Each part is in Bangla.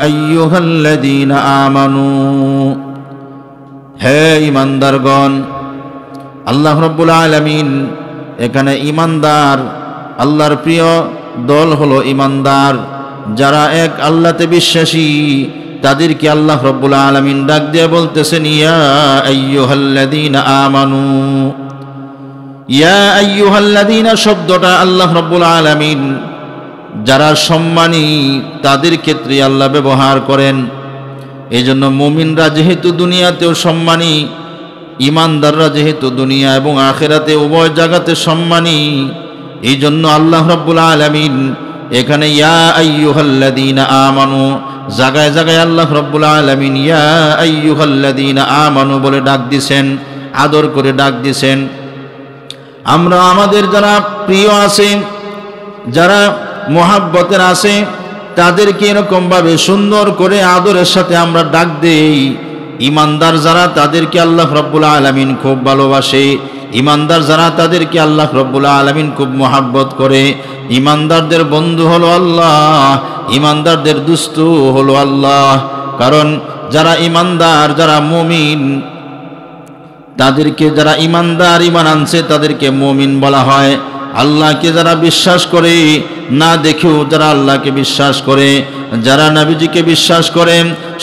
আইয়ুহাল্লাযীনা আমানু, হে ঈমানদারগণ। আল্লাহ রাব্বুল আলামিন এখানে ঈমানদার, আল্লাহর প্রিয় দল হলো ঈমানদার, যারা এক আল্লাহতে বিশ্বাসী, তাদেরকে আল্লাহ রাব্বুল আলামিন ডাক দিয়ে বলতেছেন ইয়া আইয়ুহাল্লাযীনা আমানু। ইয়া আইয়ুহাল্লাযীনা শব্দটা আল্লাহ রাব্বুল আলামিন যারা সম্মানী তাদের ক্ষেত্রে আল্লাহ ব্যবহার করেন। এই জন্য মুমিনরা যেহেতু দুনিয়াতেও সম্মানী, ঈমানদাররা যেহেতু দুনিয়া এবং আখিরাতে উভয় জায়গাতে সম্মানী, এই জন্য আল্লাহ রাব্বুল আলামিন এখানে ইয়া আইয়ুহাল্লাযীনা আমানু জায়গায় জায়গায় আল্লাহ রাব্বুল আলামিন ইয়া আইয়ুহাল্লাযীনা আমানু বলে ডাক দিছেন, আদর করে ডাক দিছেন। আমরা আমাদের যারা প্রিয় আছে, যারা মোহাব্বতের আছে, তাদেরকে এরকমভাবে সুন্দর করে আদরের সাথে আমরা ডাক দেই। ঈমানদার যারা, তাদেরকে আল্লাহ রাব্বুল আলামিন খুব ভালোবাসে। ঈমানদার যারা, তাদেরকে আল্লাহ রাব্বুল আলামিন খুব মোহাব্বত করে। ঈমানদারদের বন্ধু হলো আল্লাহ, ঈমানদারদের দুস্তু হলো আল্লাহ। কারণ যারা ঈমানদার, যারা মুমিন, তাদেরকে যারা ঈমানদার, ঈমান আনছে, তাদেরকে মুমিন বলা হয়। আল্লাহকে যারা বিশ্বাস করে, না দেখেও যারা আল্লাহকে বিশ্বাস করে, যারা নবীজিকে বিশ্বাস করে,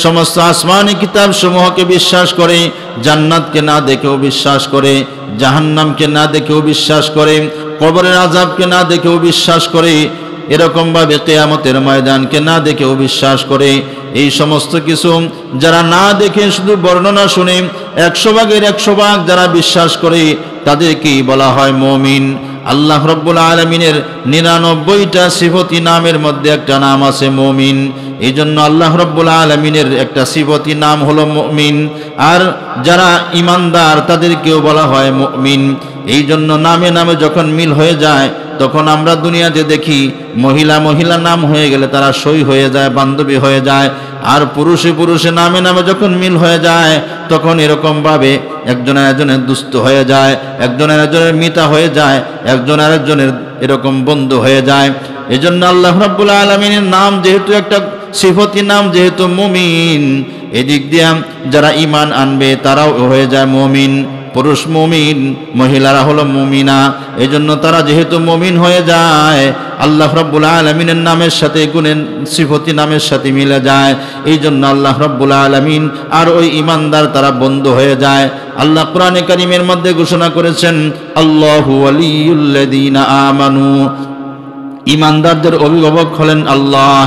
সমস্ত আসমানি কিতাব সমূহকে বিশ্বাস করে, জান্নাতকে না দেখেও বিশ্বাস করে, জাহান্নামকে না দেখেও বিশ্বাস করে, কবরের আযাবকে না দেখেও বিশ্বাস করে, এরকমভাবে কিয়ামতের ময়দানকে না দেখেও বিশ্বাস করে, এই সমস্ত কিছু যারা না দেখে শুধু বর্ণনা শুনে 100 ভাগের 100 ভাগ যারা বিশ্বাস করে, তাদেরকেই বলা হয় মুমিন। আল্লাহ রাব্বুল আলামিনের 99টা সিফতি নামের মধ্যে একটা নাম আছে মুমিন। এই জন্য আল্লাহ রাব্বুল আলামিনের একটা সিফতি নাম হলো মুমিন। আর যারা ঈমানদার তাদেরকেও বলা হয় মুমিন। এই জন্য নামে নামে যখন মিল হয়ে যায়, তখন আমরা দুনিয়াতে দেখি মহিলা মহিলা নাম হয়ে গেলে তারা সই হয়ে যায়, বান্ধবী হয়ে যায়। আর পুরুষে পুরুষে নামে নামে যখন মিল হয়ে যায়, তখন এরকমভাবে একজন আরেকজনের দুস্থ হয়ে যায়, একজন আরেকজনের মিতা হয়ে যায়, একজন আরেকজনের এরকম বন্ধু হয়ে যায়। এজন্য আল্লাহ রাব্বুল আলামিনের নাম যেহেতু একটা সিফতি নাম, যেহেতু মুমিন, এদিক দিয়ে যারা ঈমান আনবে তারাও হয়ে যায় মুমিন। পুরুষ মুমিন, মহিলারা হলো মুমিনা। এজন্য তারা যেহেতু মুমিন হয়ে যায়, আল্লাহ রাব্বুল আলামিনের নামের সাথে, গুণের সিফতি নামের সাথে মিলে যায়। এই জন্য আল্লাহ রাব্বুল আলামিন আর ওই ঈমানদার তারা বন্ধু হয়ে যায়। আল্লাহ কোরআনে কারীমের মধ্যে ঘোষণা করেছেন আল্লাহু ওয়ালিয়ুল্লাযীনা আমানু, ঈমানদারদের অভিভাবক হলেন আল্লাহ।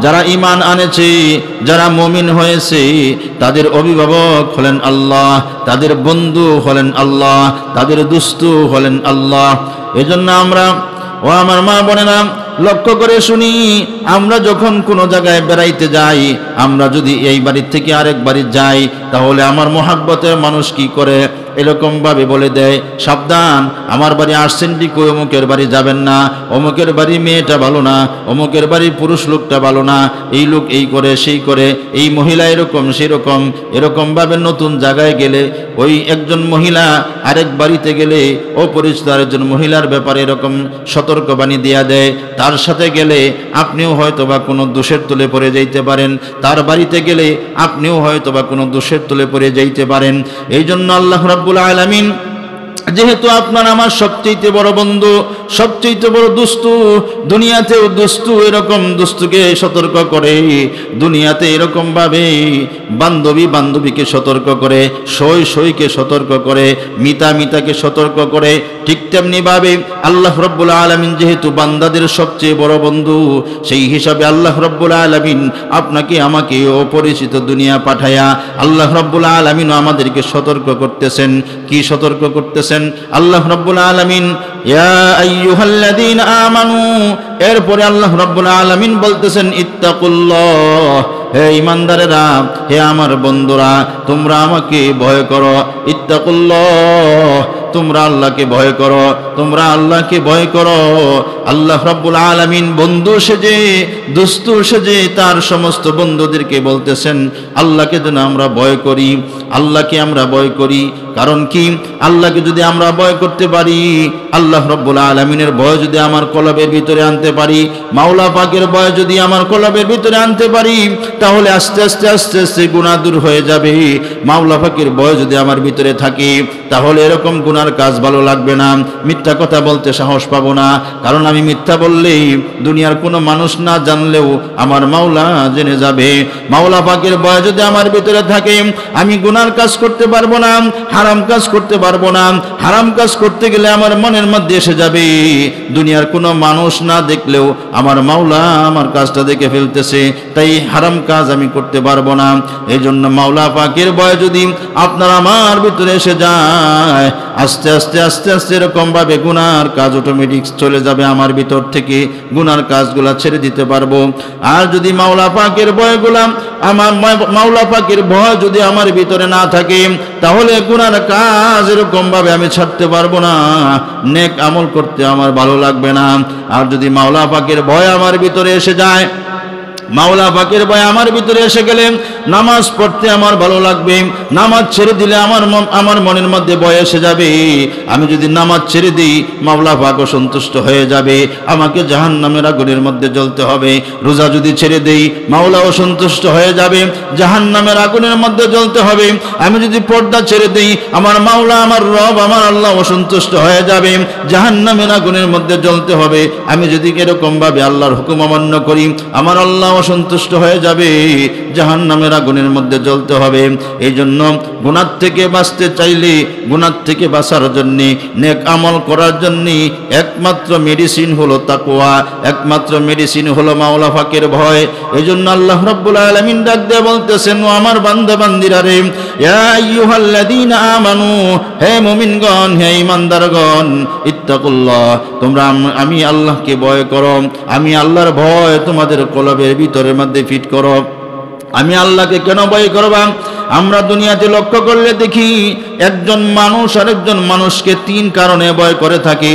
যারা ঈমান আনেছে, যারা মুমিন হয়েছে, তাদের অভিভাবক হলেন আল্লাহ, তাদের বন্ধু হলেন আল্লাহ, তাদের দুস্তু হলেন আল্লাহ। এজন্য আমরা, ও আমার মা বোনেরা, লক্ষ্য করে শুনি, আমরা যখন কোনো জায়গায় বেড়াইতে যাই, আমরা যদি এই বাড়ির থেকে আরেক বাড়ি যাই, তাহলে আমার মোহাব্বতের মানুষ কি করে, এরকম ভাবে বলে দেয় সাবধান, আমার বাড়ি আসছেন ঠিক, অমুকের বাড়ি যাবেন না, অমুকের বাড়ি মেয়েটা ভালো না, অমুকের বাড়ি পুরুষ লোকটা ভালো না, এই লোক এই করে সেই করে, এই মহিলা এরকম সেরকম। এরকম ভাবে নতুন জায়গায় গেলে ওই একজন মহিলা আরেক বাড়িতে গেলে অপরিচিত আরেকজন মহিলার ব্যাপারে এরকম সতর্কবাণী দেয়া দেয়। তার সাথে গেলে আপনিও হয়তোবা কোনো দোষের তুলে পড়ে যাইতে পারেন, তার বাড়িতে গেলে আপনিও হয়তোবা কোনো দোষের তুলে পড়ে যাইতে পারেন। এই জন্য আল্লাহ রাব্বুল আলামিন যেহেতু আপনার আমার সবচেয়ে বড় বন্ধু, সবচেয়ে বড় দুস্তু, দুনিয়াতেও দুস্তু এরকম দুস্তুকে সতর্ক করে, দুনিয়াতে এরকম ভাবে বান্ধবী বান্ধবীকে সতর্ক করে, সই সইকে সতর্ক করে, মিতা মিতাকে সতর্ক করে, ঠিক তেমনি ভাবে আল্লাহ রাব্বুল আলামিন যেহেতু বান্দাদের সবচেয়ে বড় বন্ধু, সেই হিসাবে আল্লাহ রাব্বুল আলামিন আপনাকে আমাকে অপরিচিত দুনিয়া পাঠায়া আল্লাহ রাব্বুল আলামিন আমাদেরকে সতর্ক করতেছেন। কি সতর্ক করতেছেন? আল্লাহ রাব্বুল আলামিন ইয়া আইয়ুহাল্লাযীনা আমানু, এরপরে আল্লাহ রাব্বুল আলামিন বলতেছেন ইত্তাকুল্লাহ, হে ঈমানদারেরা, হে আমার বন্ধুরা, তোমরা আমাকে ভয় করো। ইত্তাকুল্লাহ, তোমরা আল্লাহকে ভয় করো। তোমরা আল্লাহকে ভয় করো। আল্লাহ রাব্বুল আলামিন বন্ধু সেজে দোস্তু সেজে তার সমস্ত বন্ধুদেরকে বলতেছেন আল্লাহকে যেন আমরা ভয় করি, আল্লাহকে আমরা ভয় করি। কারণ কি, আল্লাহকে যদি আমরা ভয় করতে পারি, আল্লাহ রাব্বুল আলামিনের ভয় যদি আমার কলবের ভিতরে আনতে পারি, মাওলা পাকের ভয় যদি আমার কলবের ভিতরে আনতে পারি, তাহলে আস্তে আস্তে আস্তে আস্তে গুনাহ দূর হয়ে যাবে। মাওলা পাকের ভয় যদি আমার ভিতরে থাকে, তাহলে এরকম গুনার কাজ ভালো লাগবে না, মিথ্যা কথা বলতে সাহস পাবো না। কারণ আমি মিথ্যা বললেই দুনিয়ার কোনো মানুষ না জানলেও আমার মাওলা জেনে যাবে। মাওলা পাকের ভয় যদি আমার ভিতরে থাকে, আমি গুনার কাজ করতে পারবো না, হারাম কাজ করতে পারবো না। হারাম কাজ করতে গেলে আমার মনের মধ্যে এসে যাবে দুনিয়ার কোনো মানুষ না দেখলেও আমার মাওলা আমার কাজটা দেখে ফেলতেছে, তাই হারাম কাজ আমি করতে পারবো না। এই জন্য মাওলা পাকের ভয় যদি আপনার আমার ভিতরে এসে যায়, আস্তে আস্তে আস্তে আস্তে এরকম ভাবে গুনার কাজ অটোমেটিক চলে যাবে আমার ভিতর থেকে, গুনার কাজগুলা ছেড়ে দিতে পারবো। আর যদি মাওলা পাকের ভয়গুলা আমার মাওলা পাকের ভয় যদি আমার ভিতরে না থাকে, তাহলে গুনার কাজ এরকম ভাবে আমি ছাড়তে পারবো না, নেক আমল করতে আমার ভালো লাগবে না। আর যদি মাওলা পাকের ভয় আমার ভিতরে এসে যায়, মাওলা পাকের ভয় আমার ভিতরে এসে গেলে নামাজ পড়তে আমার ভালো লাগবে, নামাজ ছেড়ে দিলে আমার মনের মধ্যে ভয় এসে যাবে। আমি যদি নামাজ ছেড়ে দিই, মাওলা পাক অসন্তুষ্ট হয়ে যাবে, আমাকে জাহান্নামের আগুনের মধ্যে জ্বলতে হবে। রোজা যদি ছেড়ে দেই, মাওলা অসন্তুষ্ট হয়ে যাবে, জাহান্নামের আগুনের মধ্যে জ্বলতে হবে। আমি যদি পর্দা ছেড়ে দিই, আমার মাওলা আমার রব আমার আল্লাহ অসন্তুষ্ট হয়ে যাবে, জাহান্নামের আগুনের মধ্যে জ্বলতে হবে। আমি যদি এরকম ভাবে আল্লাহর হুকুম অমান্য করি, আমার আল্লাহ অসন্তুষ্ট হয়ে যাবে, জাহান্নামের আগুনের মধ্যে জ্বলতে হবে। এই জন্য গুনাহ থেকে বাঁচতে চাইলে, গুনাহ থেকে বাঁচার জন্য, নেক আমল করার জন্য একমাত্র মেডিসিন হলো তাকওয়া, একমাত্র মেডিসিন হলো মাওলা পাকের ভয়। এই জন্য আল্লাহ রাব্বুল আলামিন ডাক দিয়ে বলতেছেন, ও আমার বান্দা বান্দিরা রে, ইয়া আইয়ুহাল্লাযীনা আমানু, হে মুমিনগণ, হে ঈমানদারগণ, ইত্তাকুল্লাহ, তোমরা আমি আল্লাহকে ভয় করো। আমি আল্লাহর ভয় তোমাদের কলবের ভিতরের মধ্যে ফিট করো। আমি আল্লাহকে কেন ভয় করবা? আমরা দুনিয়াতে লক্ষ্য করলে দেখি একজন মানুষ আরেকজন মানুষকে তিন কারণে ভয় করে থাকে।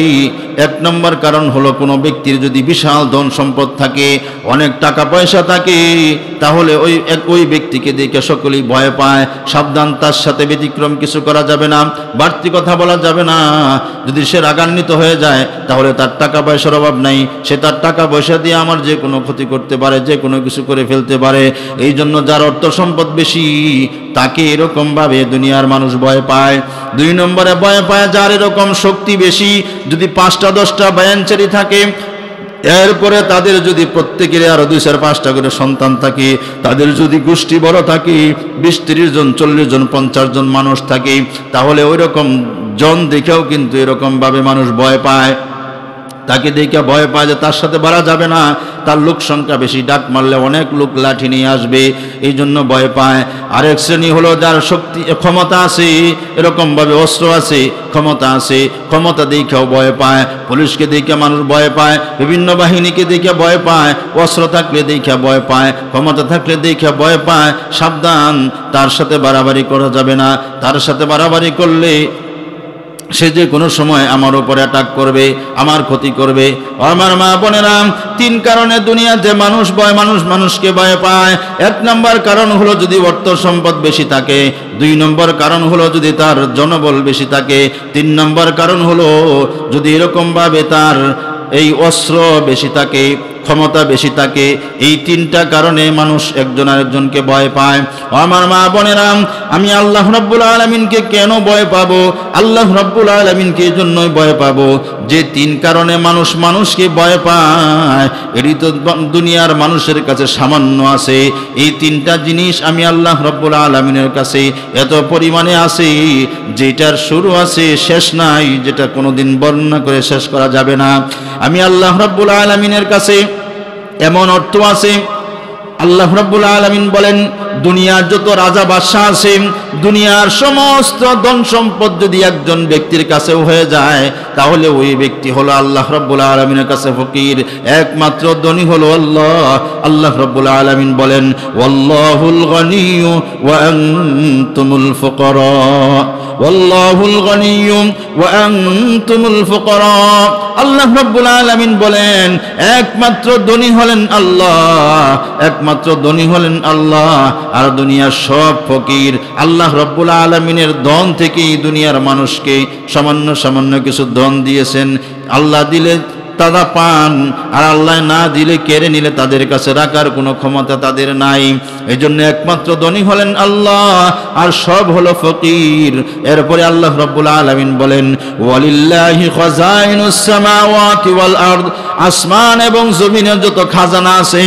এক নম্বর কারণ হলো, কোনো ব্যক্তির যদি বিশাল ধন সম্পদ থাকে, অনেক টাকা পয়সা থাকে, তাহলে ওই ব্যক্তিকে দেখে সকলেই ভয় পায়। সাবধান, তার সাথে ব্যতিক্রম কিছু করা যাবে না, বাড়তি কথা বলা যাবে না। যদি সে রাগান্বিত হয়ে যায়, তাহলে তার টাকা পয়সার অভাব নাই, সে তার টাকা পয়সা দিয়ে আমার যে কোনো ক্ষতি করতে পারে, যে কোনো কিছু করে ফেলতে পারে। এই জন্য যার অর্থ সম্পদ বেশি, তাকে এরকম ভাবে দুনিয়ার মানুষ ভয় পায়। দুই নম্বরে ভয় পায় যার এরকম শক্তি বেশি, যদি 5টা 10টা বায়ানচারি থাকে, এরপরে তাদের যদি প্রত্যেকের আরো 2-4-5টা করে সন্তান থাকে, তাদের যদি গোষ্ঠী বড় থাকে, 20-30 জন 40 জন 50 জন মানুষ থাকে, তাহলে ওই রকম জন দেখেও কিন্তু এরকম ভাবে মানুষ ভয় পায়। তাকে দেখে ভয় পায় যে তার সাথে বাড়া যাবে না, তার লোক সংখ্যা বেশি, ডাক মারলে অনেক লোক লাঠি নিয়ে আসবে, এই জন্য ভয় পায়। আরেক শ্রেণী হলো যার শক্তি ক্ষমতা আছে, এরকম ভাবে অস্ত্র আছে, ক্ষমতা আছে, ক্ষমতা দেখেও ভয় পায়। পুলিশকে দেখে মানুষ ভয় পায়, বিভিন্ন বাহিনীকে দেখে ভয় পায়, অস্ত্র থাকলে দেখে ভয় পায়, ক্ষমতা থাকলে দেখে ভয় পায়। সাবধান, তার সাথে বাড়াবাড়ি করা যাবে না। তার সাথে বাড়াবাড়ি করলে সে যে কোনো সময় আমার উপরে অ্যাটাক করবে, আমার ক্ষতি করবে। আমার মা বোনেরা, 3 কারণে দুনিয়াতে মানুষকে ভয় পায়। 1 নম্বর কারণ হলো যদি অর্থ সম্পদ বেশি থাকে, 2 নম্বর কারণ হলো যদি তার জনবল বেশি থাকে, 3 নম্বর কারণ হলো যদি এরকম ভাবে তার এই অস্ত্র বেশি থাকে, ক্ষমতা বেশি থাকে। এই 3টা কারণে মানুষ একজন আরেকজনকে ভয় পায়। আমার মা বোনেরা, আমি আল্লাহ রাব্বুল আলামিনকে কেন ভয় পাবো? আল্লাহ রাব্বুল আলামিনকে এই জন্যই ভয় পাবো যে 3 কারণে মানুষ মানুষকে ভয় পায়, এটি তো দুনিয়ার মানুষের কাছে সামান্য আছে। এই 3টা জিনিস আমি আল্লাহ রাব্বুল আলামিনের কাছে এত পরিমাণে আছে, যেটার শুরু আছে শেষ নাই, যেটা কোনোদিন বর্ণনা করে শেষ করা যাবে না। আমি আল্লাহ রাব্বুল আলামিনের কাছে এমন অর্থ আছে, আল্লাহ রাব্বুল আলামিন বলেন, দুনিয়ার যত রাজা বাদশাহ আছে, দুনিয়ার সমস্ত ধন সম্পদ যদি একজন ব্যক্তির কাছেও হয়ে যায়, তাহলে ওই ব্যক্তি হলো আল্লাহ রাব্বুল আলামিনের কাছে ফকির। একমাত্র ধনী হলো আল্লাহ। আল্লাহ রাব্বুল আলামিন বলেন, ওয়াল্লাহুল গনিয়্যু ওয়া আনতুমুল ফুকারা, ওয়াল্লাহুল গনিয়্যু ওয়া আনতুমুল ফুকারা। আল্লাহ রাব্বুল আলামিন বলেন, একমাত্র ধনী হলেন আল্লাহ, একমাত্র ধনী হলেন আল্লাহ, আর দুনিয়ার সব ফকির। আল্লাহ রাব্বুল আলামিনের ধন থেকেই দুনিয়ার মানুষকে সামান্য সামান্য কিছু ধন দিয়েছেন। আল্লাহ দিলে তারা পান, আর আল্লাহ না দিলে কেড়ে নিলে তাদের কাছে রাখার কোনো ক্ষমতা তাদের নাই। এই জন্য একমাত্র ধনী হলেন আল্লাহ, আর সব হলো ফকির। এরপরে আল্লাহ রাব্বুল আলামিন বলেন, ওয়ালিল্লাহি খাযাইনুস সামাওয়াতি ওয়াল আরদ। আসমান এবং জমিনের যত খাজানা আছে,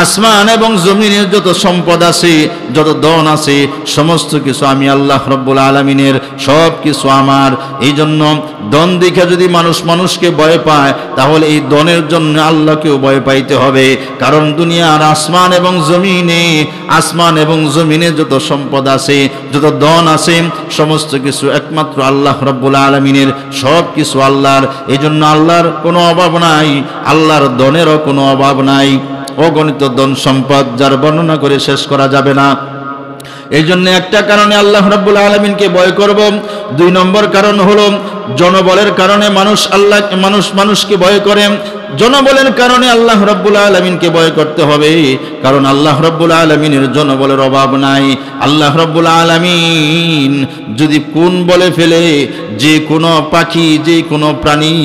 আসমান এবং জমিনের যত সম্পদ আছে, যত ধন আছে, সমস্ত কিছু আমি আল্লাহ রাব্বুল আলামিনের, সব কিছু আমার। এই জন্য ধন দেখে যদি মানুষকে ভয় পায়, তাহলে এই ধনের জন্য আল্লাহকেও ভয় পাইতে হবে। কারণ দুনিয়ার আসমান এবং জমিনে যত সম্পদ আছে, যত ধন আছে, সমস্ত কিছু একমাত্র আল্লাহ রাব্বুল আলামিনের, সব কিছু আল্লাহর। এই জন্য আল্লাহর কোনো অভাব নাই, আল্লাহর ধনেরও কোনো অভাব নাই। অগণিত ধন সম্পদ যার বর্ণনা করে শেষ করা যাবে না। এই জন্য একটা কারণে আল্লাহ রাব্বুল আলামিনকে ভয় করব। 2 নম্বর কারণ হলো জনবলের কারণে মানুষকে ভয় করে। জনবলের কারণে আল্লাহ রাব্বুল আলামিনকে ভয় করতে হবে, কারণ আল্লাহ রাব্বুল আলামিনের জনবলের অভাব নাই। আল্লাহ রাব্বুল আলামিন যদি কোন বলে ফেলে, যে কোনো পাখি, যে কোনো প্রাণী,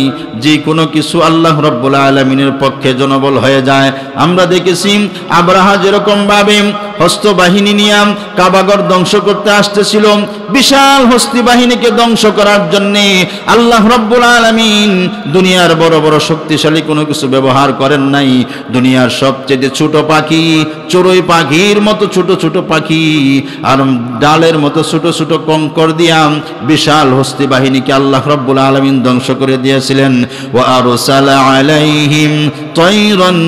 যে কোনো কিছু আল্লাহ রাব্বুল আলামিনের পক্ষে জনবল হয়ে যায়। আমরা দেখেছি আব্রাহা যেরকম ভাবে হস্ত বাহিনী নিয়ে কাবাগর ধ্বংস করতে আসতেছিল, বিশাল হস্তি বাহিনীকে ধ্বংস করার জন্য আল্লাহ রাব্বুল আলামিন দুনিয়ার বড় বড় শক্তিশালী কোনো কিছু ব্যবহার করেন নাই। দুনিয়ার সবচেয়ে ছোট পাখি, চড়ুই পাখির মতো ছোট ছোট পাখি, আর ডালের মতো ছোট ছোট কঙ্কর দিয়া বিশাল হস্তি বাহিনীকে আল্লাহ রাব্বুল আলামিন ধ্বংস করে দিয়েছিলেন। ওয়া আরসালা আলাইহিম তায়রান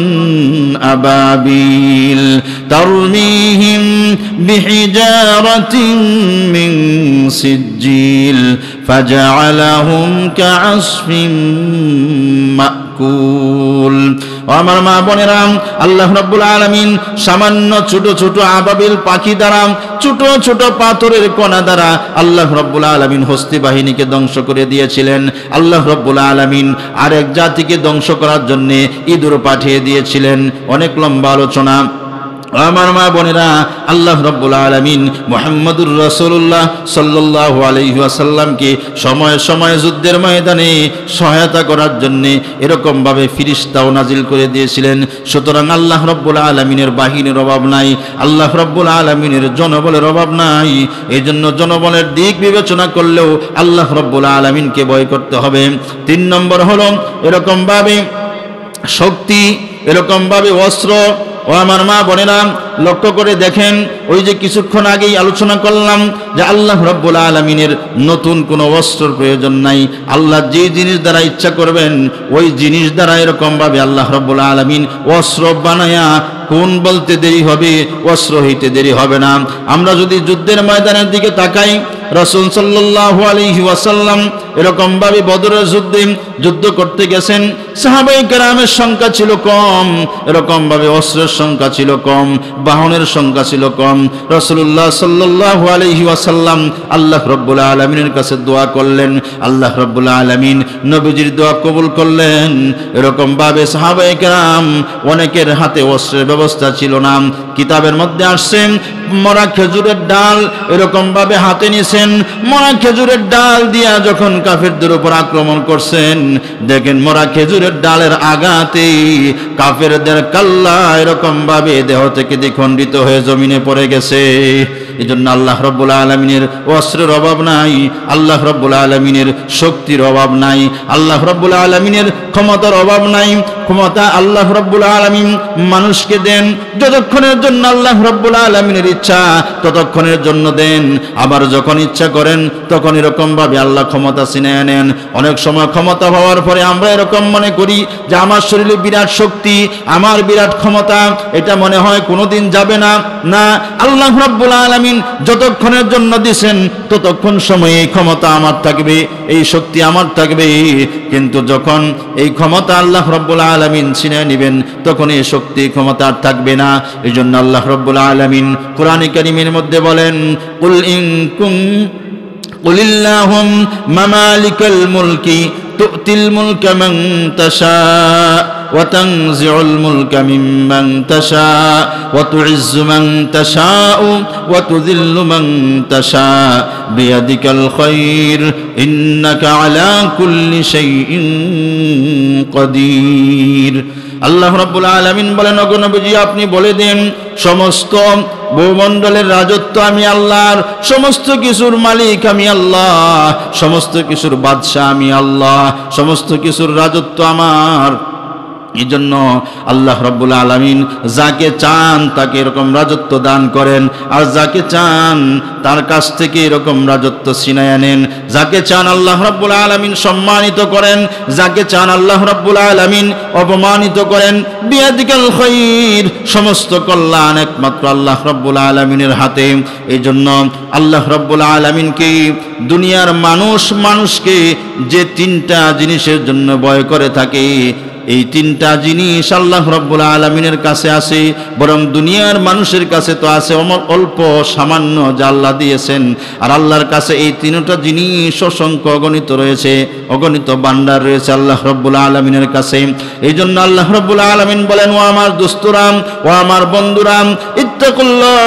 আবাবিল তারমিহিম বিহিজারাতিন মিন সিজ্জিল ফাজআলাহুম কাআসফিন মাকুল। আমার মা বোনেরা, আল্লাহ রাব্বুল আলামিন সামান্য ছোট ছোট আবাবিল পাখি দ্বারা, ছোট ছোট পাথরের কণা দ্বারা আল্লাহ রাব্বুল আলামিন হস্তি বাহিনীকে ধ্বংস করে দিয়েছিলেন। আল্লাহ রাব্বুল আলামিন আরেক জাতিকে ধ্বংস করার জন্য ইঁদুর পাঠিয়ে দিয়েছিলেন। অনেক লম্বা আলোচনা। আমার মা বোনেরা, আল্লাহ রাব্বুল আলামিন মুহাম্মদুর রাসূলুল্লাহ সাল্লাল্লাহু আলাইহি ওয়াসাল্লামকে সময়ে সময়ে যুদ্ধের ময়দানে সহায়তা করার জন্য এরকম ভাবে ফেরেশতাও নাজিল করে দিয়েছিলেন। সুতরাং আল্লাহ রাব্বুল আলামিনের বাহিনীর অভাব নাই, আল্লাহ রাব্বুল আলামিনের জনবলের অভাব নাই। এই জন্য জনবলের দিক বিবেচনা করলেও আল্লাহ রাব্বুল আলামিনকে ভয় করতে হবে। 3 নম্বর হলো এরকম ভাবে শক্তি, এরকম ভাবে অস্ত্র। ও আমার মা বোনেরা, লক্ষ্য করে দেখেন, ওই যে কিছুক্ষণ আগেই আলোচনা করলাম যে আল্লাহ রাব্বুল আলামিনের নতুন কোনো অস্ত্রের প্রয়োজন নাই। আল্লাহ যে জিনিস দ্বারা ইচ্ছা করবেন, ওই জিনিস দ্বারা এরকম ভাবে আল্লাহ রাব্বুল আলামিন অস্ত্র বানায়া কোন বলতে দেরি হবে, অস্ত্র হইতে দেরি হবে না। আমরা যদি যুদ্ধের ময়দানের দিকে তাকাই, রাসূল সাল্লাল্লাহু আলাইহি ওয়াসাল্লাম এরকম ভাবে বদরের যুদ্ধ করতে গেছেন। সাহাবায়ে কেরামের সংখ্যা ছিল কম, এরকম ভাবে অস্ত্রের সংখ্যা ছিল কম, বাহনের সংখ্যা ছিল কম। রাসূলুল্লাহ সাল্লাল্লাহু আলাইহি ওয়াসাল্লাম আল্লাহ রাব্বুল আলামিনের কাছে দোয়া করলেন। আল্লাহ রাব্বুল আলামিন নবীজির দোয়া কবুল করলেন। এরকম ভাবে সাহাবায়ে কেরাম অনেকের হাতে অস্ত্রের ব্যবস্থা ছিল না। কিতাবের মধ্যে আসছে মরা খেজুরের ডাল এরকম ভাবে হাতে নিছেন, মরা খেজুরের ডাল দিয়া যখন কাফেরদের উপর আক্রমণ করছেন, দেখেন মরা খেজুরের ডালের আঘাতে কাফেরদের কাল্লা এরকম ভাবে দেহ থেকে দ্বিখণ্ডিত হয়ে জমিনে পড়ে গেছে। এজন্য আল্লাহ রাব্বুল আলামিনের অস্ত্রের অভাব নাই, আল্লাহ রাব্বুল আলামিনের শক্তির অভাব নাই, আল্লাহ রাব্বুল আলামিনের ক্ষমতার অভাব নাই। ক্ষমতা আল্লাহ রাব্বুল আলামিন মানুষকে দেন যতক্ষণের জন্য আল্লাহ রাব্বুল আলামিনের ইচ্ছা ততক্ষণের জন্য দেন, আবার যখন ইচ্ছা করেন তখন এরকম ভাবে আল্লাহ ক্ষমতা ছিনিয়ে নেন। অনেক সময় ক্ষমতা হওয়ার পরে আমরা এরকম মনে করি যে আমার শরীরে বিরাট শক্তি, আমার বিরাট ক্ষমতা, এটা মনে হয় কোনোদিন যাবে না। না, আল্লাহ রাব্বুল আলামিন যতক্ষণের জন্য দিয়েছেন ততক্ষণ সময় এই ক্ষমতা আমার থাকবে, এই শক্তি আমার থাকবে। কিন্তু যখন এই ক্ষমতা আল্লাহ রাব্বুল আলামিন ছিনিয়ে নেবেন তখন এই শক্তি ক্ষমতা আর থাকবে না। এই জন্য আল্লাহ রাব্বুল আলামিন কোরআনে কারীমের মধ্যে বলেন, কুলিল্লাহুম্মা মালিকাল মুলকি তু'তিল মুলকা মান তাশা وتنزع الملك ممن تشاء وتعز من تشاء وتذل من تشاء بيدك الخير إنك على كل شيء قدير। আল্লাহ রাব্বুল আলামিন বলেন, ওগো নবীজি আপনি বলে দেন সমস্ত ভূমণ্ডলের রাজত্ব আমি আল্লাহর, সমস্ত কিছুর মালিক আমি আল্লাহ, সমস্ত কিছুর বাদশা আমি আল্লাহ, সমস্ত কিছুর রাজত্ব আমার। এই জন্য আল্লাহ রাব্বুল আলামিন যাকে চান তাকে এরকম রাজত্ব দান করেন, আর যাকে চান তার কাছ থেকে এরকম রাজত্ব ছিনাইয়া নেন। যাকে চান আল্লাহ রাব্বুল আলামিন সম্মানিত করেন, যাকে চান আল্লাহ রাব্বুল আলামিন অপমানিত করেন। বিয়াদিকাল খায়র, সমস্ত কল্যাণ একমাত্র আল্লাহ রাব্বুল আলামিনের হাতে। এই জন্য আল্লাহ রাব্বুল আলামিনকে দুনিয়ার মানুষকে যে তিনটা জিনিসের জন্য ভয় করে থাকে, এই তিনটা জিনিস আল্লাহ রাব্বুল আলামিনের কাছে আছে, বরং দুনিয়ার মানুষের কাছে তো আছে অল্প সামান্য যা আল্লাহ দিয়েছেন। আর আল্লাহর কাছে এই তিনটা জিনিস অসংখ্য অগণিত রয়েছে, অগণিত ভান্ডার রয়েছে আল্লাহ রাব্বুল আলামিনের কাছে। এই জন্য আল্লাহ রাব্বুল আলামিন বলেন, ও আমার দোস্তরাম, ও আমার বন্ধুরাম, ইত্তাকুল্লাহ,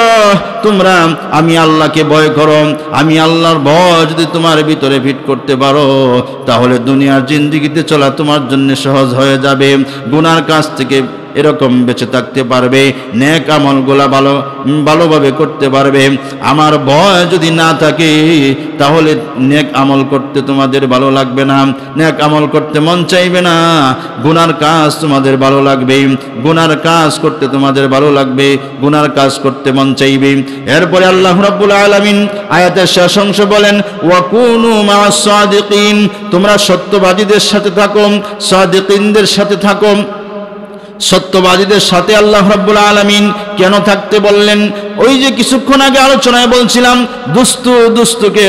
তোমরা আমি আল্লাহকে ভয় করো। আমি আল্লাহর ভয় যদি তোমার ভিতরে ফিট করতে পারো তাহলে দুনিয়ার জিন্দেগিতে চলা তোমার জন্য সহজ হয়ে যাবে। গুনার কাজ থেকে এরকম বেঁচে থাকতে পারবে, নেক আমলগুলা ভালোভাবে করতে পারবে। আমার ভয় যদি না থাকে তাহলে নেক আমল করতে তোমাদের ভালো লাগবে না, নেক আমল করতে মন চাইবে না, গুনার কাজ তোমাদের ভালো লাগবে, গুনার কাজ করতে তোমাদের ভালো লাগবে, গুনার কাজ করতে মন চাইবে। এরপরে আল্লাহ রাব্বুল আলামিন আয়াতের শেষ অংশ বলেন, ওয়াকুনু মা'আস সাদিকিন, তোমরা সত্যবাদীদের সাথে থাকো, সাদিকিনদের সাথে থাকো। সত্যবাদীদের সাথে আল্লাহ রাব্বুল আলামিন কেন থাকতে বললেন? ওই যে কিছুক্ষণ আগে আলোচনায় বলছিলাম, দুস্তুকে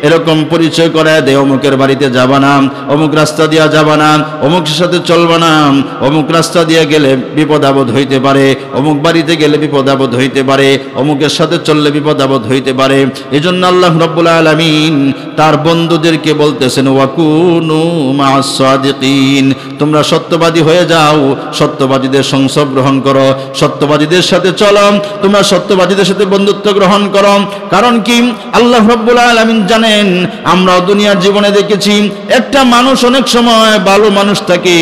এরকম পরিচয় করায় দে, অমুকের বাড়িতে যাবা না, অমুক রাস্তা দিয়া যাবা না, অমুকের সাথে চলবা না, অমুক রাস্তা দিয়ে গেলে বিপদ আপদ হইতে পারে, অমুক বাড়িতে গেলে বিপদ আপদ হইতে পারে, অমুকের সাথে চললে বিপদ আপদ হইতে পারে। এজন্য আল্লাহ রাব্বুল আলামিন তার বন্ধুদেরকে বলতেছেন, ওয়াকুনু মা'আস সাদিকিন, তোমরা সত্যবাদী হয়ে যাও, সত্যবাদীদের সংসর্গ গ্রহণ করো, সত্যবাদীদের সাথে চলো, তোমরা সত্যবাদীদের সাথে বন্ধুত্ব গ্রহণ করো। কারণ কি, আল্লাহ রাব্বুল আলামিন জানেন, আমরা দুনিয়ার জীবনে দেখেছি একটা মানুষ অনেক সময় ভালো মানুষ থাকে,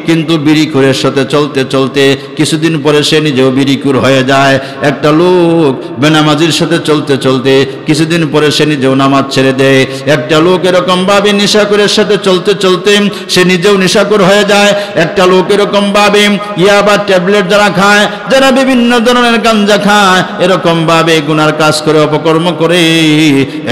কিন্তু বিড়িখোরের সাথে চলতে চলতে কিছুদিন পরে সে নিজেও বিড়িখোর হয়ে যায়। একটা লোক বেনামাজির সাথে চলতে চলতে কিছুদিন পরে সে নিজেও নামাজ ছেড়ে দেয়। একটা লোক এরকম ভাবে নেশাখোরের সাথে চলতে চলতে সে নিজেও নেশাখোর হয়ে যায়। একটা লোক এরকম ভাবে ইয়াবা ট্যাবলেট যারা খায়, যারা বিভিন্ন ধরনের গাঞ্জা খায়, এরকম ভাবে গুনার কাজ করে, অপকর্ম করে,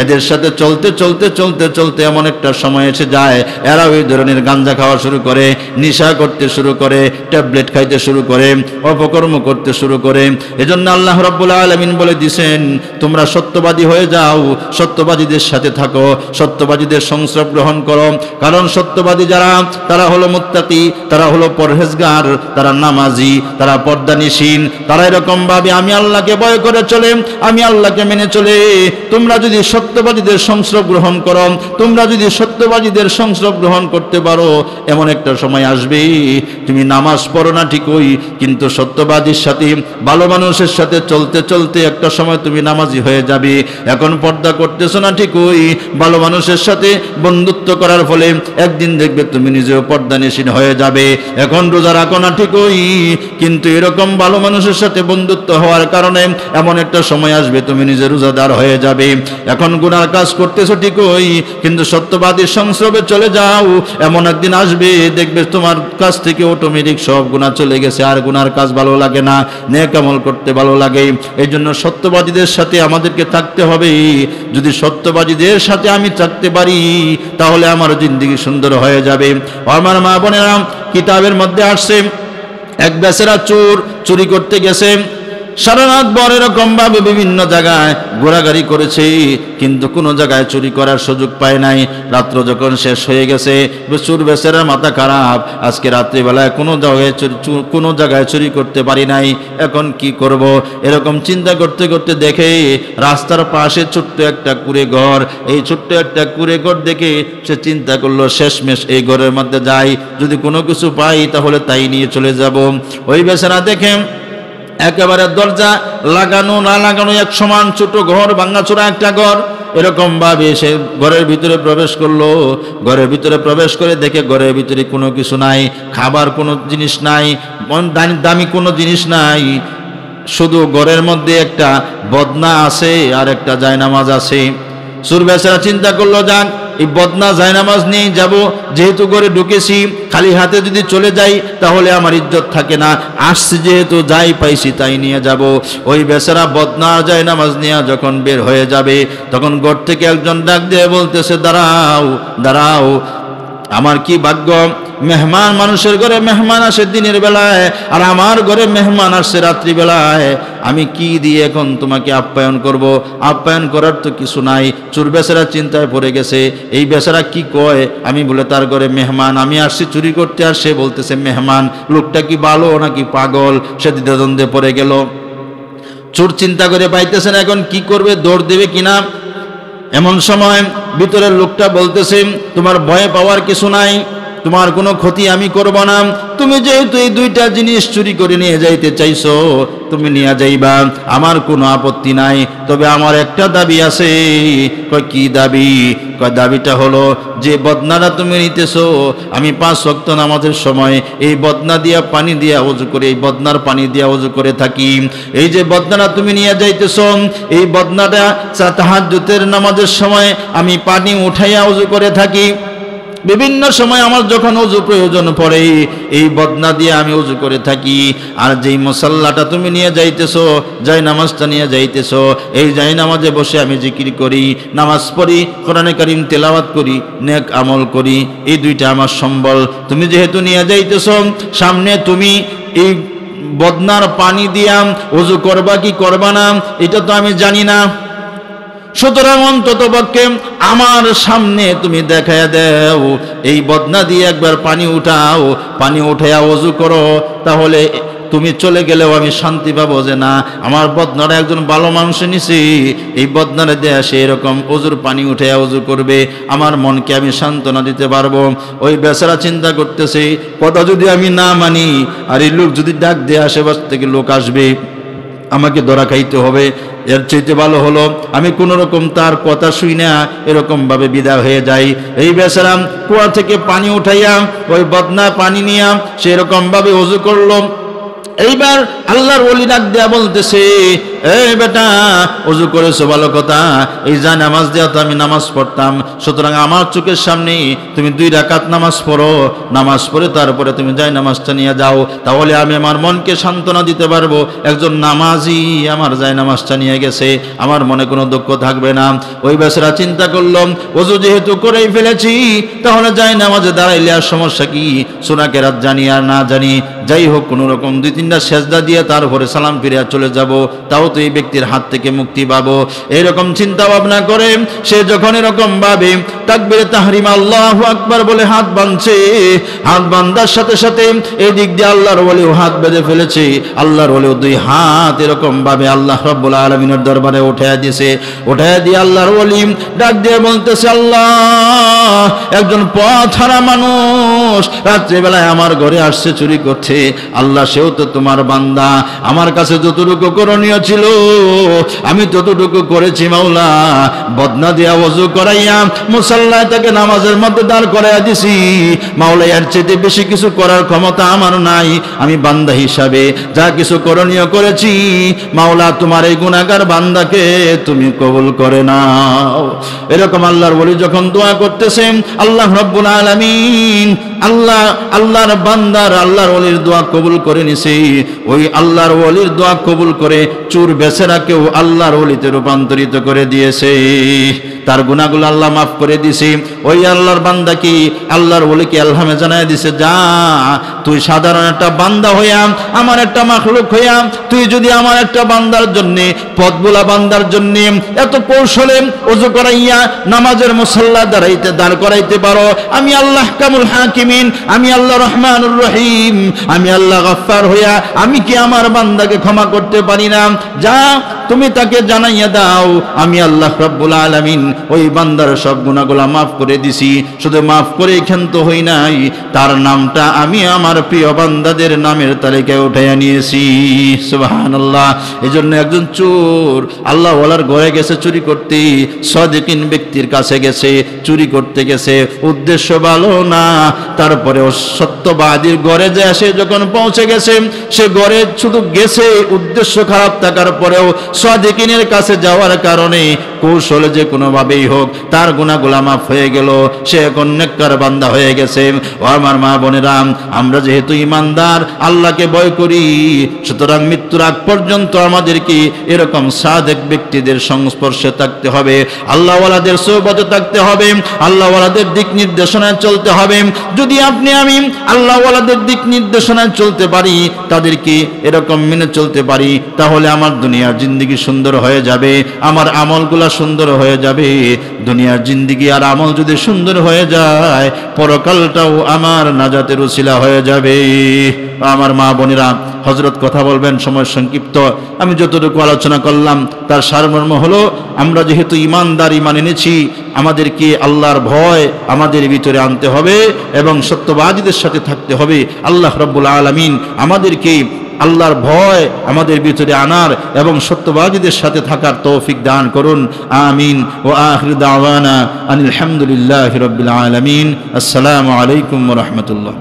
এদের সাথে চলতে চলতে চলতে চলতে এমন একটা সময় এসে যায় এরা ওই ধরনের গাঞ্জা খাওয়া শুরু করে, নেশা করতে শুরু করে, ট্যাবলেট খাইতে শুরু করে, অপকর্ম করতে শুরু করে। এজন্য আল্লাহ রাব্বুল আলামিন বলে দিয়েছেন, তোমরা সত্যবাদী হয়ে যাও, সত্যবাদীদের সাথে থাকো, সত্যবাদীদের সংস্রব গ্রহণ করো। কারণ সত্যবাদী যারা, তারা হলো মুত্তাকি, তারা হলো পরহেজগার, তারা নামাজি, তারা পর্দানিশীন, তারা এরকম ভাবে আমি আল্লাহকে ভয় করে চলে, আমি আল্লাহকে মেনে চলে। তোমরা যদি সত্যবাদীদের সংস্রব গ্রহণ করো, তোমরা যদি সত্যবাদীদের সংস্রব গ্রহণ করতে পারো, এমন একটা সময় আসবে তুমি নামাজ পড়ো না ঠিকই, কিন্তু সত্যবাদীর সাথে ভালো মানুষের সাথে চলতে চলতে একটা সময় তুমি নামাজি হয়ে যাবে। এখন পর্দা করতেছো না ঠিকই, ভালো মানুষের সাথে বন্ধুত্ব করার ফলে একদিন দেখবে তুমি নিজেও পর্দানিশীন হয়ে যাবে। এখন রোজা রাখো না ঠিকই, কিন্তু এরকম ভালো মানুষের সাথে বন্ধুত্ব হওয়ার কারণে এমন একটা সময় আসবে তুমি নিজে রোজাদার হয়ে যাবে। এখন গুনার কাজ করতেছো ঠিকই, কিন্তু সত্যবাদীর সংস্রবে চলে যাও, এমন একদিন আসবে দেখবে তোমার কাছ থেকে অটোমেটিক সব গুনাহ চলে গেছে, আর গুনার কাজ ভালো লাগে না, নেক আমল করতে ভালো লাগে। এই জন্য সত্যবাদীদের সাথে আমাদেরকে থাকতে হবে। যদি সত্যবাদীদের সাথে আমি থাকতে পারি তাহলে আমার জিন্দেগি সুন্দর হয়ে যাবে। আমার মা বোনেরা, কিতাবের মধ্যে আসছে এক বেচারা চোর চুরি করতে গেছে, সারা রাত ভর এরকম ভাবে বিভিন্ন জায়গায় ঘোরাঘুরি করেছে, কিন্তু কোনো জায়গায় চুরি করার সুযোগ পায় নাই। রাত্র যখন শেষ হয়ে গেছে, চোর বেচারার মাথা খারাপ, আজকে রাত্রিবেলায় কোনো জায়গায় চুরি করতে পারি নাই, এখন কি করব? এরকম চিন্তা করতে করতে দেখে রাস্তার পাশে ছোট্ট একটা কুঁড়ে ঘর, এই ছোট্ট একটা কুঁড়ে ঘর দেখে সে চিন্তা করলো শেষমেশ এই ঘরের মধ্যে যাই, যদি কোনো কিছু পাই তাহলে তাই নিয়ে চলে যাব। ওই বেচারা দেখে একেবারে দরজা লাগানো না লাগানো এক সমান ছোট ঘর, ভাঙাচোরা একটা ঘর, এরকম ভাবে সে ঘরের ভিতরে প্রবেশ করলো। ঘরের ভিতরে প্রবেশ করে দেখে ঘরের ভিতরে কোনো কিছু নাই, খাবার কোনো জিনিস নাই, দামি কোনো জিনিস নাই, শুধু ঘরের মধ্যে একটা বদনা আছে আর একটা জায়নামাজ আছে। চোর বেচারা চিন্তা করলো, যাক এই বদনা জায়নামাজ নিয়ে যাব, যেহেতু ঘরে ঢুকেছি, খালি হাতে যদি চলে যাই তাহলে আমার ইজ্জত থাকে না, আসছি যেহেতু যাই পাইছি তাই নিয়ে যাব। ওই বেচারা বদনা জায়নামাজ নিয়ে যখন বের হয়ে যাবে, তখন ঘর থেকে একজন ডাক দিয়ে বলতেছে, দাঁড়াও দাঁড়াও, আমার কি ভাগ্য, মেহমান মানুষের ঘরে মেহমান আসে দিনের বেলায়, আর আমার ঘরে মেহমান আসছে রাত্রিবেলায়, আমি কি দিয়ে এখন তোমাকে আপ্যায়ন করব? আপ্যায়ন করার তো কিছু নাই। চোর বেচারা চিন্তায় পড়ে গেছে, এই বেচারা কি কয়, আমি বলে তার ঘরে মেহমান, আমি আসছি চুরি করতে, আর সে বলতেছে মেহমান, লোকটা কি ভালো নাকি পাগল? সে দ্বিধাদ্বন্দ্বে পড়ে গেল। চোর চিন্তা করে পাইতেছে না এখন কি করবে, দৌড় দেবে কিনা। এমন সময় ভিতরের লোকটা বলতেছে, তোমার ভয় পাওয়ার কিছু নাই, তোমার কোনো ক্ষতি আমি করব না, তুমি যেহেতু এই দুইটা জিনিস চুরি করে নিয়ে যাইতে চাইছো, তুমি নিয়ে যাইবা, আমার কোনো আপত্তি নাই, তবে আমার একটা দাবি আছে। কয় কি দাবি? কয় দাবিটা হলো যে বদনাটা তুমি নিতেছো, আমি 5 ওয়াক্ত নামাজের সময় এই বদনা দিয়া পানি দিয়া ওযু করে, এই বদনার পানি দিয়া ওযু করে থাকি। এই যে বদনাটা তুমি নিয়ে যাইতেছো, এই বদনাটা তাহাজ্জুদের নামাজের সময় আমি পানি উঠাইয়া ওযু করে থাকি। বিভিন্ন সময় আমার যখন ওযু প্রয়োজন পড়ে এই বদনা দিয়ে আমি ওযু করে থাকি। আর যেই মুসাল্লাটা তুমি নিয়ে যাইতেছো, যাই নামাজটা নিয়ে যাইতেছো, এই যাই নামাজে বসে আমি জিকির করি, নামাজ পড়ি, কোরআনে কারীম তেলাওয়াত করি, নেক আমল করি, এই দুইটা আমার সম্বল। তুমি যেহেতু নিয়ে যাইতেছো, সামনে তুমি এই বদনার পানি দিয়া ওযু করবা কি করবা না এটা তো আমি জানি না, সুতরাং অন্তত পক্ষে আমার সামনে তুমি দেখায় দাও, এই বদনা দিয়ে একবার পানি উঠাও, পানি উঠাইয়া ওযু করো, তাহলে তুমি চলে গেলেও আমি শান্তি পাবো যে না আমার বদনাটা একজন ভালো মানুষ নিছি, এই বদনাটা দিয়ে সে এরকম ওযুর পানি উঠাইয়া ওযু করবে, আমার মনকে আমি সান্ত্বনা দিতে পারবো। ওই বেচারা চিন্তা করতেছে, কথা যদি আমি না মানি, আর এই লোক যদি ডাক দিয়ে আশেপাশ থেকে লোক আসবে, আমাকে ধরা খাইতে হবে, এর চাইতে ভালো হলো আমি কোনো রকম তার কথা শুই না এরকম ভাবে বিদায় হয়ে যাই। এই বেচারা কুয়া থেকে পানি উঠাইয়া ওই বদনা পানি নিয়া সেরকম ভাবে ওযু করলো। এইবার আল্লাহর ওলি ডাক দেয়া বলতেছে, এই বেটা ওযু করেছো ভালো কথা, এই যা নামাজ দেওয়া তো আমি নামাজ পড়তাম, সুতরাং আমার চোখের সামনে তুমি 2 রাকাত নামাজ পড়ো, নামাজ পড়ে তারপরে তুমি যাই নামাজটা নিয়ে যাও, তাহলে আমি আমার মনকে সান্ত্বনা দিতে পারবো, একজন নামাজি আমার যাই নামাজটা নিয়ে গেছে, আমার মনে কোনো দুঃখ থাকবে না। ওই বেচারা চিন্তা করলো, ওযু যেহেতু করেই ফেলেছি, তাহলে যাই নামাজে দাঁড়াইলে আর সমস্যা কি, সূরা কেরাত জানি আর না জানি, যাই হোক কোনো রকম 2-3টা সেজদা দিয়ে তারপরে সালাম ফিরে চলে যাব, তাও তো এই ব্যক্তির হাত থেকে মুক্তি পাবো। এরকম চিন্তা ভাবনা করে সে যখন এরকম ভাবে তাকবীরে তাহরিমা আল্লাহু আকবার বলে হাত বাঁধছে, হাত বাঁধার সাথে সাথে এদিক দিয়ে আল্লাহর ওলিও হাত বেঁধে ফেলেছে। আল্লাহর ওলিও 2 হাত এরকম ভাবে আল্লাহ রাব্বুল আলামিনের দরবারে উঠায়া দিয়েছে। উঠায়া দিয়ে আল্লাহর ওলি ডাক দিয়ে বলতেছে, আল্লাহ, একজন পথহারা মানুষ রাত্রিবেলায় আমার ঘরে আসছে চুরি করছে। আল্লাহ, সেও তো তোমার বান্দা, আমার কাছে যতটুকু করণীয় ছিল আমি ততটুকু করেছি মাওলা। বদনা দিয়া ওযু করাইয়া মুসাল্লায় তাকে নামাজের মধ্যে দাঁড় করাইয়া দিছি মাওলা। এর চেয়ে বেশি কিছু করার ক্ষমতা আমার নাই। আমি বান্দা হিসাবে যা কিছু করণীয় করেছি মাওলা, তোমার এই গুনাহগার বান্দাকে তুমি কবুল করে নাও। এরকম আল্লাহর ওলি যখন দোয়া করতেছেন, আল্লাহ রাব্বুল আলামিন আল্লাহর বান্দার আল্লাহর ওলির দোয়া কবুল করে নিছে। ওই আল্লাহর ওলির দোয়া কবুল করে চোর বেচারাকেও আল্লাহর ওলিতে রূপান্তরিত করে দিয়েছে। তার গুনাহগুলো আল্লাহ মাফ করে দিয়েছে। ওই আল্লাহর বান্দা কি আল্লাহর ওলিকে আলহামে জানায় দিছে, যা তুই সাধারণ একটা বান্দা হইয়া, আমার একটা মাখলুক হইয়া, তুই যদি আমার একটা বান্দার জন্য, পথগুলা বান্দার জন্য এত কৌশলে ওযু করাইয়া নামাজের মুসাল্লা দাঁড় করাইতে পারো, আমি আল্লাহ কামুল হাকিমিন, আমি আল্লাহ রহমানুর রহিম, আমি আল্লাহ গফফার হইয়া আমি কি আমার বান্দাকে ক্ষমা করতে পারি না? যা তুমি তাকে জানাইয়া দাও, আমি আল্লাহ রাব্বুল আলামিন ওই বান্দার সব গুনাহগুলো মাফ করে দিছি। শুধু মাফ করে ক্ষান্ত হই নাই, তার নামটা আমি আমার প্রিয় বান্দাদের নামের তালিকায় উঠাইয়া নিয়েছি। সুবহানাল্লাহ। এজন্য একজন চোর আল্লাহ ওয়ালার ঘরে গেছে চুরি করতে, সাদিকিন ব্যক্তির কাছে গেছে চুরি করতে গেছে, উদ্দেশ্য ভালো না, তারপরে সত্যবাদীর ঘরে যে সে যখন পৌঁছে গেছে, সে ঘরে শুধু গেছে, উদ্দেশ্য খারাপ থাকার পরেও সাদিকিনের কাছে যাওয়ার কারণে কৌশলে যে কোনোভাবেই হোক তার গুনাহগুলো মাফ হয়ে গেল, সে এখন নেককার বান্দা হয়ে গেছে। ও আমার মা বোনেরা, আমরা যেহেতু ইমানদার, আল্লাহকে ভয় করি, সুতরাং মৃত্যুর আগ পর্যন্ত আমাদেরকে এরকম সাদেক ব্যক্তিদের সংস্পর্শে থাকতে হবে, আল্লাহওয়ালাদের সোহবতে থাকতে হবে, আল্লাহওয়ালাদের দিক নির্দেশনায় চলতে হবে। যদি আপনি আমি আল্লাহওয়ালাদের দিক নির্দেশনায় চলতে পারি, তাদেরকে এরকম মেনে চলতে পারি, তাহলে আমার দুনিয়ার জিন্দেগি সুন্দর হয়ে যাবে, আমার আমলগুলা সুন্দর হয়ে যাবে। দুনিয়ার জিন্দেগি আর আমল যদি সুন্দর হয়ে যায়, পরকালটাও আমার নাজাতের উসিলা হয়ে যাবে। আমার মা বোনেরা, হযরত কথা বলবেন, সময় সংক্ষিপ্ত। আমি যতটুকু আলোচনা করলাম তার সারমর্ম হলো, আমরা যেহেতু ইমানদার, ঈমান এনেছি, আমাদেরকে আল্লাহর ভয় আমাদের ভিতরে আনতে হবে এবং সত্যবাদীদের সাথে থাকতে হবে। আল্লাহ রাব্বুল আলামিন আমাদেরকে আল্লাহর ভয় আমাদের ভিতরে আনার এবং সত্যবাদীদের সাথে থাকার তৌফিক দান করুন। আমিন। ওয়া আখিরু দাওয়ানা আনিল হামদুলিল্লাহি রাব্বিল আলামিন। আসসালামু আলাইকুম ওয়া রাহমাতুল্লাহ।